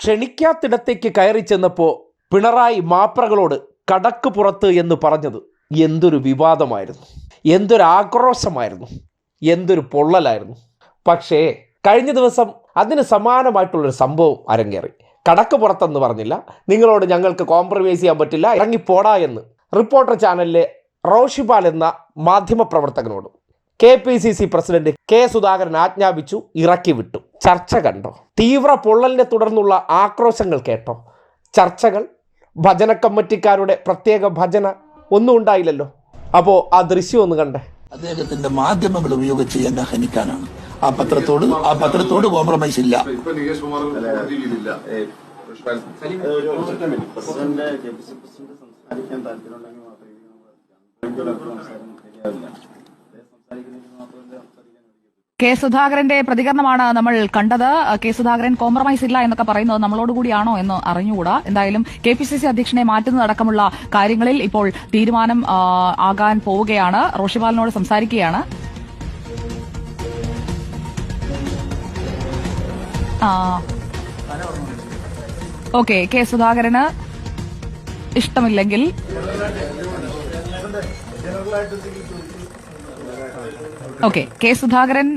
ക്ഷണിക്കാത്തിടത്തേക്ക് കയറി ചെന്നപ്പോൾ പിണറായി മാപ്രകളോട് കടക്ക് പുറത്ത് എന്ന് പറഞ്ഞത് എന്തൊരു വിവാദമായിരുന്നു, എന്തൊരു ആക്രോശമായിരുന്നു, എന്തൊരു പൊള്ളലായിരുന്നു. പക്ഷേ കഴിഞ്ഞ ദിവസം അതിന് സമാനമായിട്ടുള്ളൊരു സംഭവം അരങ്ങേറി. കടക്ക് പുറത്തെന്ന് പറഞ്ഞില്ല, നിങ്ങളോട് ഞങ്ങൾക്ക് കോംപ്രമൈസ് ചെയ്യാൻ പറ്റില്ല, ഇറങ്ങിപ്പോടാ എന്ന് റിപ്പോർട്ടർ ചാനലിലെ റോഷിപാൽ എന്ന മാധ്യമപ്രവർത്തകനോട് KPCC പ്രസിഡന്റ് K. സുധാകരൻ ആജ്ഞാപിച്ചു, ഇറക്കി വിട്ടു. ചർച്ച കണ്ടോ? തീവ്ര പൊള്ളലിനെ തുടർന്നുള്ള ആക്രോശങ്ങൾ കേട്ടോ? ചർച്ചകൾ, ഭജന കമ്മിറ്റിക്കാരുടെ പ്രത്യേക ഭജന ഒന്നും ഉണ്ടായില്ലല്ലോ. അപ്പോൾ ആ ദൃശ്യം ഒന്ന് കണ്ടേ. അദ്ദേഹത്തിന്റെ മാധ്യമങ്ങൾ ഉപയോഗിച്ച് എന്നെ ഹനിക്കാനാണ്. ആ പത്രത്തോട് കോംപ്രമൈസ് ഇല്ല. കെ സുധാകരന്റെ പ്രതികരണമാണ് നമ്മൾ കണ്ടത്. കെ സുധാകരൻ കോംപ്രമൈസ് ഇല്ല എന്നൊക്കെ പറയുന്നത് നമ്മളോടുകൂടിയാണോ എന്ന് അറിഞ്ഞുകൂടാ. എന്തായാലും KPCC അധ്യക്ഷനെ മാറ്റുന്നതടക്കമുള്ള കാര്യങ്ങളിൽ ഇപ്പോൾ തീരുമാനം ആകാൻ പോവുകയാണ്. റോഷിപാലിനോട് സംസാരിക്കുകയാണ്. ഓക്കെ, കെ സുധാകരന് ഇഷ്ടമില്ലെങ്കിൽ ഓക്കെ, കെ സുധാകരൻ